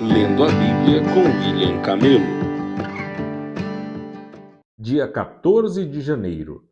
Lendo a Bíblia com William Camelo. Dia 14 de janeiro.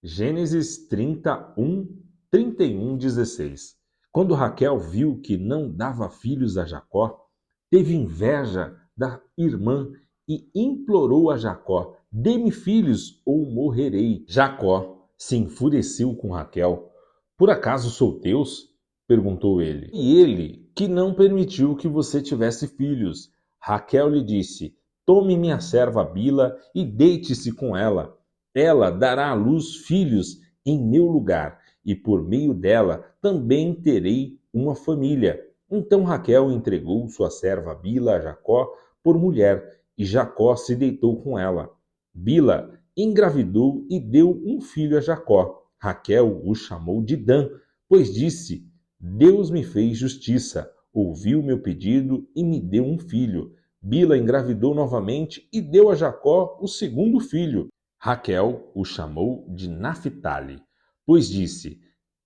Gênesis 31, 31, 16. Quando Raquel viu que não dava filhos a Jacó, teve inveja da irmã e implorou a Jacó: dê-me filhos ou morrerei. Jacó se enfureceu com Raquel. Por acaso sou teus? Perguntou ele. E ele que não permitiu que você tivesse filhos. Raquel lhe disse: tome minha serva Bila e deite-se com ela. Ela dará à luz filhos em meu lugar, e por meio dela também terei uma família. Então Raquel entregou sua serva Bila a Jacó por mulher, e Jacó se deitou com ela. Bila engravidou e deu um filho a Jacó. Raquel o chamou de Dan, pois disse: Deus me fez justiça, ouviu meu pedido e me deu um filho. Bila engravidou novamente e deu a Jacó o segundo filho. Raquel o chamou de Naphtali, pois disse: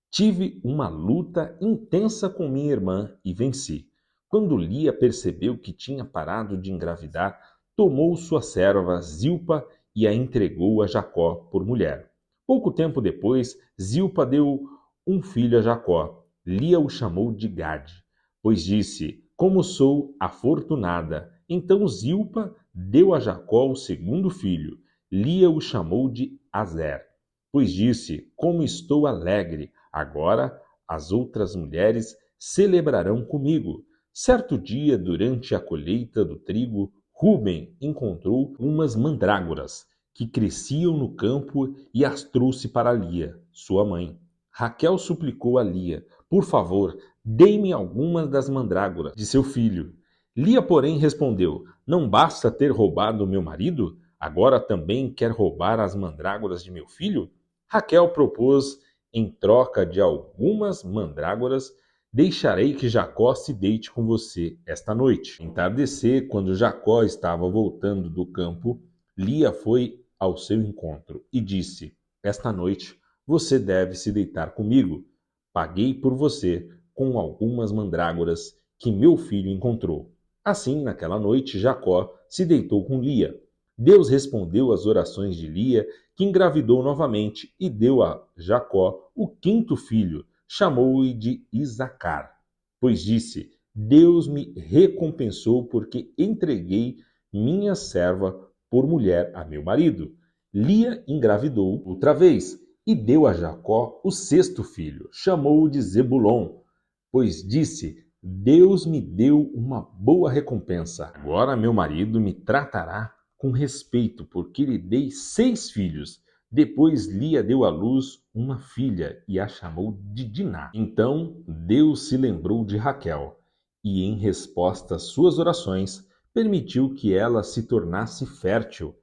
tive uma luta intensa com minha irmã e venci. Quando Lia percebeu que tinha parado de engravidar, tomou sua serva Zilpa e a entregou a Jacó por mulher. Pouco tempo depois, Zilpa deu um filho a Jacó. Lia o chamou de Gade, pois disse: como sou afortunada. Então Zilpa deu a Jacó o segundo filho. Lia o chamou de Azer, pois disse: como estou alegre, agora as outras mulheres celebrarão comigo. Certo dia, durante a colheita do trigo, Rúben encontrou umas mandrágoras que cresciam no campo e as trouxe para Lia, sua mãe. Raquel suplicou a Lia: por favor, dê-me algumas das mandrágoras de seu filho. Lia, porém, respondeu: não basta ter roubado meu marido? Agora também quer roubar as mandrágoras de meu filho? Raquel propôs: em troca de algumas mandrágoras, deixarei que Jacó se deite com você esta noite. Entardecer, quando Jacó estava voltando do campo, Lia foi ao seu encontro e disse: esta noite você deve se deitar comigo. Paguei por você com algumas mandrágoras que meu filho encontrou. Assim, naquela noite, Jacó se deitou com Lia. Deus respondeu às orações de Lia, que engravidou novamente e deu a Jacó o quinto filho. Chamou-o de Isacar, pois disse: Deus me recompensou porque entreguei minha serva por mulher a meu marido. Lia engravidou outra vez e deu a Jacó o sexto filho. Chamou-o de Zebulon, pois disse: Deus me deu uma boa recompensa. Agora meu marido me tratará com respeito, porque lhe dei 6 filhos. Depois Lia deu à luz uma filha e a chamou de Diná. Então Deus se lembrou de Raquel e, em resposta às suas orações, permitiu que ela se tornasse fértil.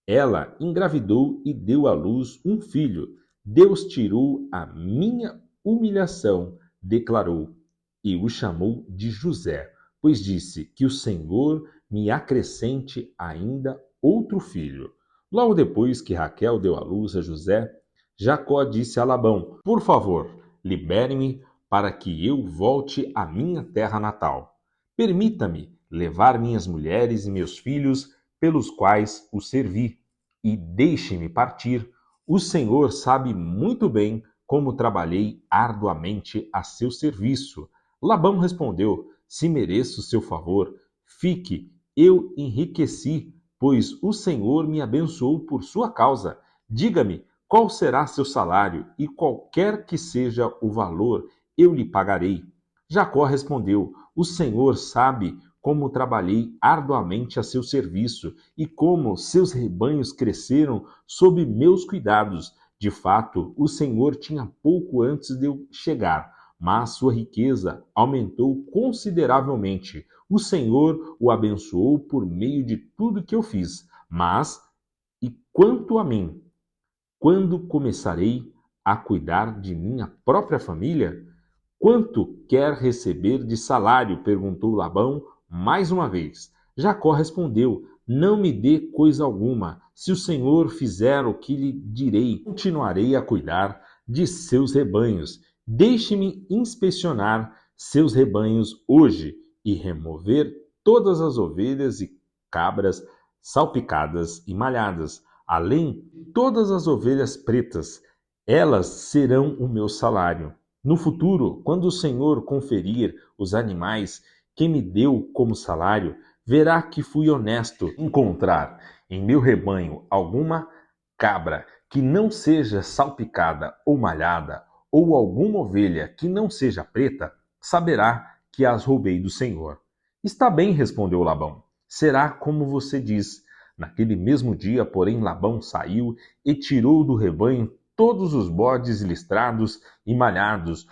Ela engravidou e deu à luz um filho. Deus tirou a minha humilhação, declarou, e o chamou de José, pois disse: que o Senhor me acrescente ainda outro filho. Logo depois que Raquel deu à luz a José, Jacó disse a Labão: por favor, libere-me para que eu volte à minha terra natal. Permita-me levar minhas mulheres e meus filhos pelos quais o servi, e deixe-me partir. O Senhor sabe muito bem como trabalhei arduamente a seu serviço. Labão respondeu: se mereço seu favor, fique, eu enriqueci, pois o Senhor me abençoou por sua causa. Diga-me qual será seu salário, e qualquer que seja o valor, eu lhe pagarei. Jacó respondeu: o Senhor sabe como trabalhei arduamente a seu serviço e como seus rebanhos cresceram sob meus cuidados. De fato, o Senhor tinha pouco antes de eu chegar, mas sua riqueza aumentou consideravelmente. O Senhor o abençoou por meio de tudo que eu fiz. Mas, e quanto a mim, quando começarei a cuidar de minha própria família? Quanto quer receber de salário? Perguntou Labão mais uma vez. Jacó respondeu: não me dê coisa alguma. Se o Senhor fizer o que lhe direi, continuarei a cuidar de seus rebanhos. Deixe-me inspecionar seus rebanhos hoje e remover todas as ovelhas e cabras salpicadas e malhadas, além de todas as ovelhas pretas. Elas serão o meu salário. No futuro, quando o Senhor conferir os animais que me deu como salário, verá que fui honesto. Encontrar em meu rebanho alguma cabra que não seja salpicada ou malhada, ou alguma ovelha que não seja preta, saberá que as roubei do Senhor. Está bem, respondeu Labão. Será como você diz. Naquele mesmo dia, porém, Labão saiu e tirou do rebanho todos os bodes listrados e malhados,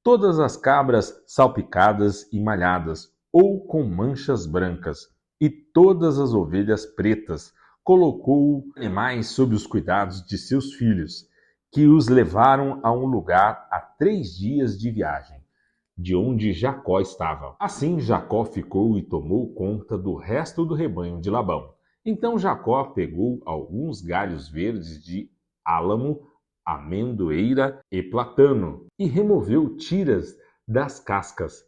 todas as cabras salpicadas e malhadas, ou com manchas brancas, e todas as ovelhas pretas. Colocou animais sob os cuidados de seus filhos, que os levaram a um lugar a 3 dias de viagem, de onde Jacó estava. Assim Jacó ficou e tomou conta do resto do rebanho de Labão. Então Jacó pegou alguns galhos verdes de álamo, amendoeira e platano, e removeu tiras das cascas,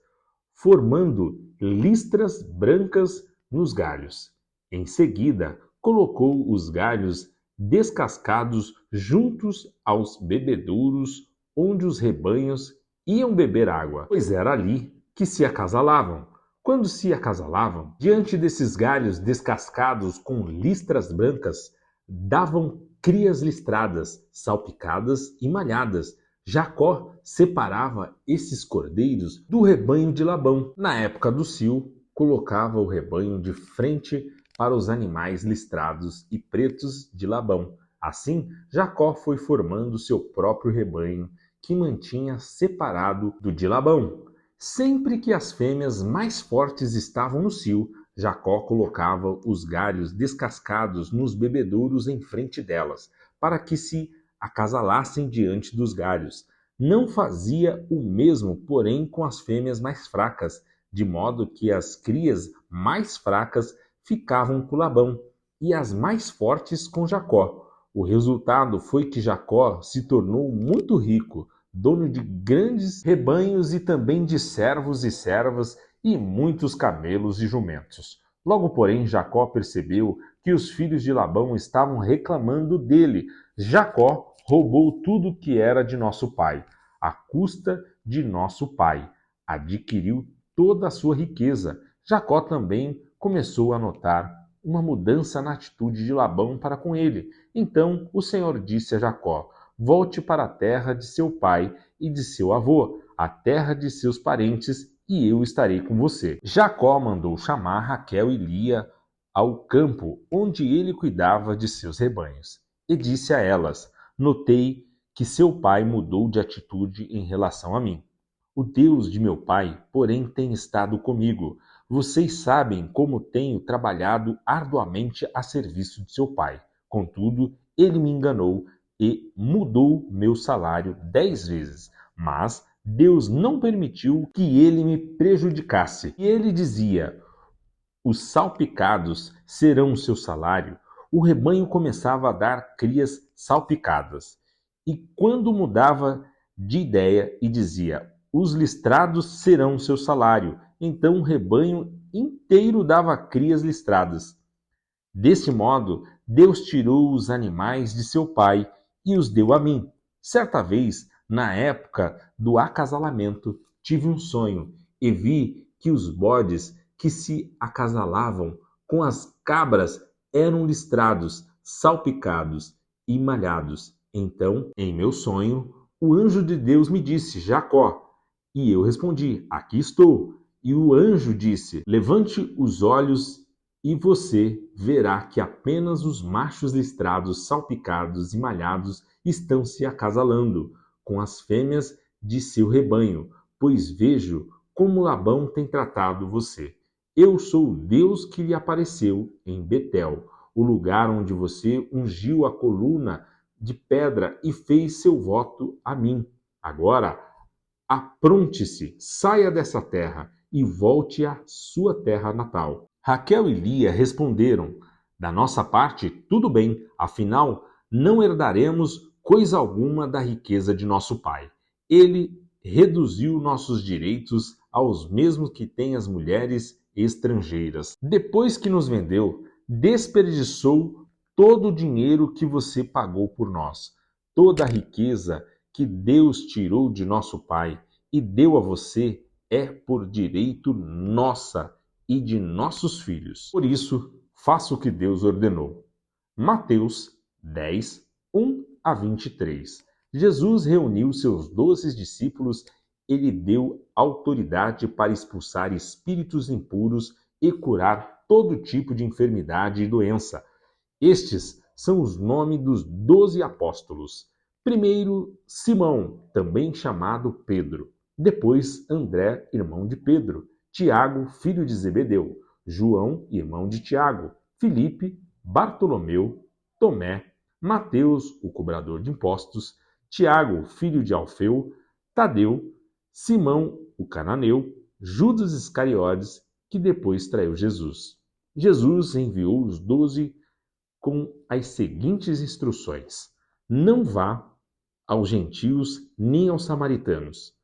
formando listras brancas nos galhos. Em seguida, colocou os galhos descascados juntos aos bebedouros onde os rebanhos iam beber água, pois era ali que se acasalavam. Quando se acasalavam, diante desses galhos descascados com listras brancas, davam crias listradas, salpicadas e malhadas. Jacó separava esses cordeiros do rebanho de Labão. Na época do cio, colocava o rebanho de frente para os animais listrados e pretos de Labão. Assim, Jacó foi formando seu próprio rebanho, que mantinha separado do de Labão. Sempre que as fêmeas mais fortes estavam no cio, Jacó colocava os galhos descascados nos bebedouros em frente delas, para que se acasalassem diante dos galhos. Não fazia o mesmo, porém, com as fêmeas mais fracas, de modo que as crias mais fracas ficavam com Labão e as mais fortes com Jacó. O resultado foi que Jacó se tornou muito rico, dono de grandes rebanhos e também de servos e servas e muitos camelos e jumentos. Logo, porém, Jacó percebeu que os filhos de Labão estavam reclamando dele. Jacó roubou tudo que era de nosso pai, à custa de nosso pai. Adquiriu toda a sua riqueza. Jacó também começou a notar uma mudança na atitude de Labão para com ele. Então o Senhor disse a Jacó: volte para a terra de seu pai e de seu avô, a terra de seus parentes, e eu estarei com você. Jacó mandou chamar Raquel e Lia ao campo onde ele cuidava de seus rebanhos, e disse a elas: notei que seu pai mudou de atitude em relação a mim. O Deus de meu pai, porém, tem estado comigo. Vocês sabem como tenho trabalhado arduamente a serviço de seu pai. Contudo, ele me enganou e mudou meu salário 10 vezes. Mas Deus não permitiu que ele me prejudicasse. E ele dizia: os salpicados serão o seu salário. O rebanho começava a dar crias salpicadas. E quando mudava de ideia e dizia: os listrados serão o seu salário, então o rebanho inteiro dava crias listradas. Desse modo, Deus tirou os animais de seu pai e os deu a mim. Certa vez, na época do acasalamento, tive um sonho e vi que os bodes que se acasalavam com as cabras eram listrados, salpicados e malhados. Então, em meu sonho, o anjo de Deus me disse: Jacó. E eu respondi: aqui estou. E o anjo disse: levante os olhos e você verá que apenas os machos listrados, salpicados e malhados estão se acasalando com as fêmeas de seu rebanho, pois vejo como Labão tem tratado você. Eu sou o Deus que lhe apareceu em Betel, o lugar onde você ungiu a coluna de pedra e fez seu voto a mim. Agora, apronte-se, saia dessa terra e volte à sua terra natal. Raquel e Lia responderam: da nossa parte, tudo bem, afinal, não herdaremos coisa alguma da riqueza de nosso pai. Ele reduziu nossos direitos aos mesmos que têm as mulheres estrangeiras. Depois que nos vendeu, desperdiçou todo o dinheiro que você pagou por nós, toda a riqueza que Deus tirou de nosso pai e deu a você é por direito nossa e de nossos filhos. Por isso, faça o que Deus ordenou. Mateus 10, 1 a 23. Jesus reuniu seus 12 discípulos e lhe deu autoridade para expulsar espíritos impuros e curar todo tipo de enfermidade e doença. Estes são os nomes dos 12 apóstolos. Primeiro, Simão, também chamado Pedro. Depois, André, irmão de Pedro. Tiago, filho de Zebedeu. João, irmão de Tiago. Filipe, Bartolomeu, Tomé, Mateus, o cobrador de impostos. Tiago, filho de Alfeu. Tadeu, Simão, o cananeu. Judas Iscariotes, que depois traiu Jesus. Jesus enviou os 12 com as seguintes instruções: não vá aos gentios nem aos samaritanos.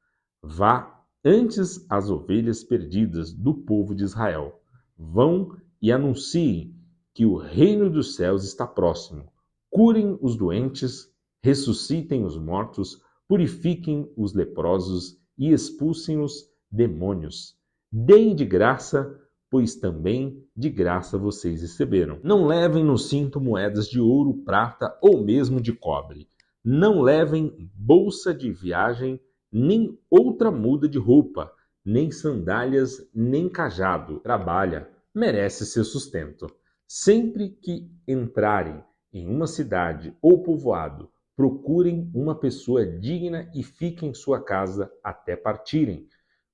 Vá antes às ovelhas perdidas do povo de Israel. Vão e anunciem que o reino dos céus está próximo. Curem os doentes, ressuscitem os mortos, purifiquem os leprosos e expulsem os demônios. Deem de graça, pois também de graça vocês receberam. Não levem no cinto moedas de ouro, prata ou mesmo de cobre. Não levem bolsa de viagem, nem outra muda de roupa, nem sandálias, nem cajado. Trabalha, merece seu sustento. Sempre que entrarem em uma cidade ou povoado, procurem uma pessoa digna e fiquem em sua casa até partirem.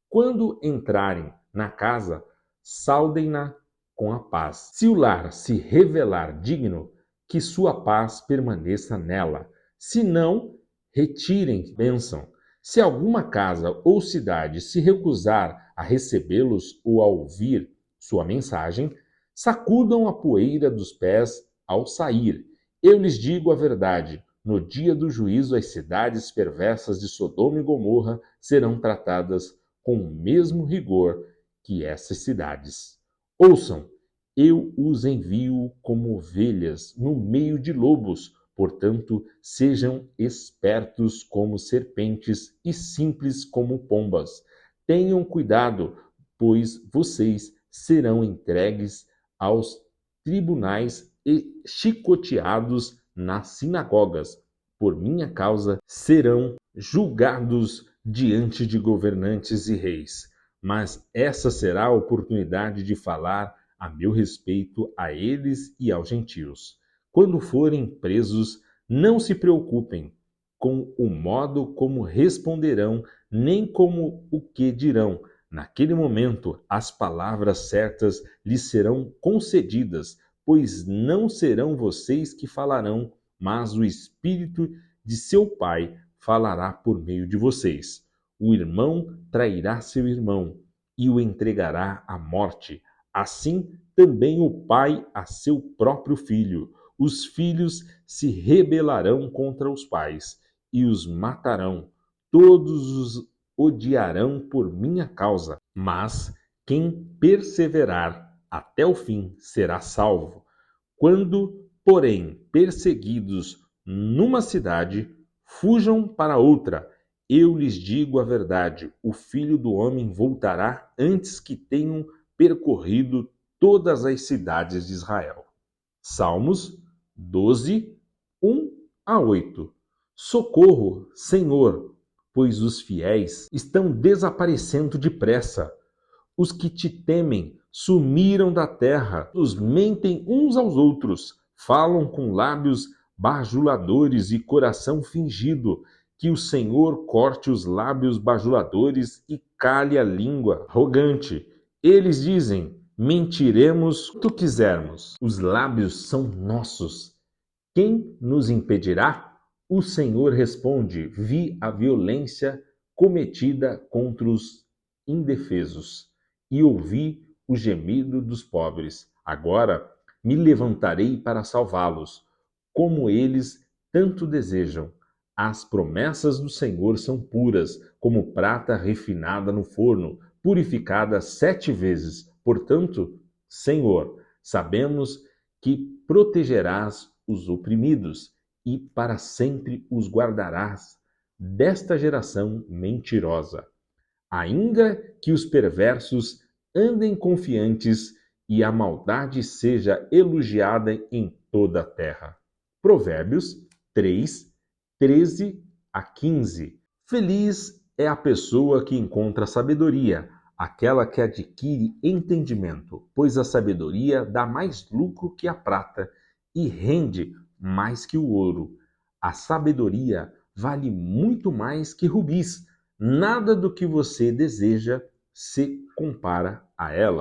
Quando entrarem na casa, saudem-na com a paz. Se o lar se revelar digno, que sua paz permaneça nela. Se não, retirem bênção. Se alguma casa ou cidade se recusar a recebê-los ou a ouvir sua mensagem, sacudam a poeira dos pés ao sair. Eu lhes digo a verdade, no dia do juízo as cidades perversas de Sodoma e Gomorra serão tratadas com o mesmo rigor que essas cidades. Ouçam, eu os envio como ovelhas no meio de lobos, portanto, sejam espertos como serpentes e simples como pombas. Tenham cuidado, pois vocês serão entregues aos tribunais e chicoteados nas sinagogas. Por minha causa serão julgados diante de governantes e reis. Mas essa será a oportunidade de falar a meu respeito a eles e aos gentios. Quando forem presos, não se preocupem com o modo como responderão, nem como o que dirão. Naquele momento, as palavras certas lhes serão concedidas, pois não serão vocês que falarão, mas o Espírito de seu Pai falará por meio de vocês. O irmão trairá seu irmão e o entregará à morte. Assim também o pai a seu próprio filho. Os filhos se rebelarão contra os pais e os matarão. Todos os odiarão por minha causa, mas quem perseverar até o fim será salvo. Quando, porém, perseguidos numa cidade, fujam para outra. Eu lhes digo a verdade, o Filho do Homem voltará antes que tenham percorrido todas as cidades de Israel. Salmos 12, 1 a 8. Socorro, Senhor, pois os fiéis estão desaparecendo depressa. Os que te temem sumiram da terra, os mentem uns aos outros, falam com lábios bajuladores e coração fingido. Que o Senhor corte os lábios bajuladores e cale a língua arrogante. Eles dizem: mentiremos quanto quisermos. Os lábios são nossos. Quem nos impedirá? O Senhor responde: vi a violência cometida contra os indefesos e ouvi o gemido dos pobres. Agora me levantarei para salvá-los, como eles tanto desejam. As promessas do Senhor são puras, como prata refinada no forno, purificada 7 vezes. Portanto, Senhor, sabemos que protegerás os oprimidos e para sempre os guardarás desta geração mentirosa. Ainda que os perversos andem confiantes e a maldade seja elogiada em toda a terra. Provérbios 3, 13 a 15. Feliz é a pessoa que encontra sabedoria, aquela que adquire entendimento, pois a sabedoria dá mais lucro que a prata e rende mais que o ouro. A sabedoria vale muito mais que rubis. Nada do que você deseja se compara a ela.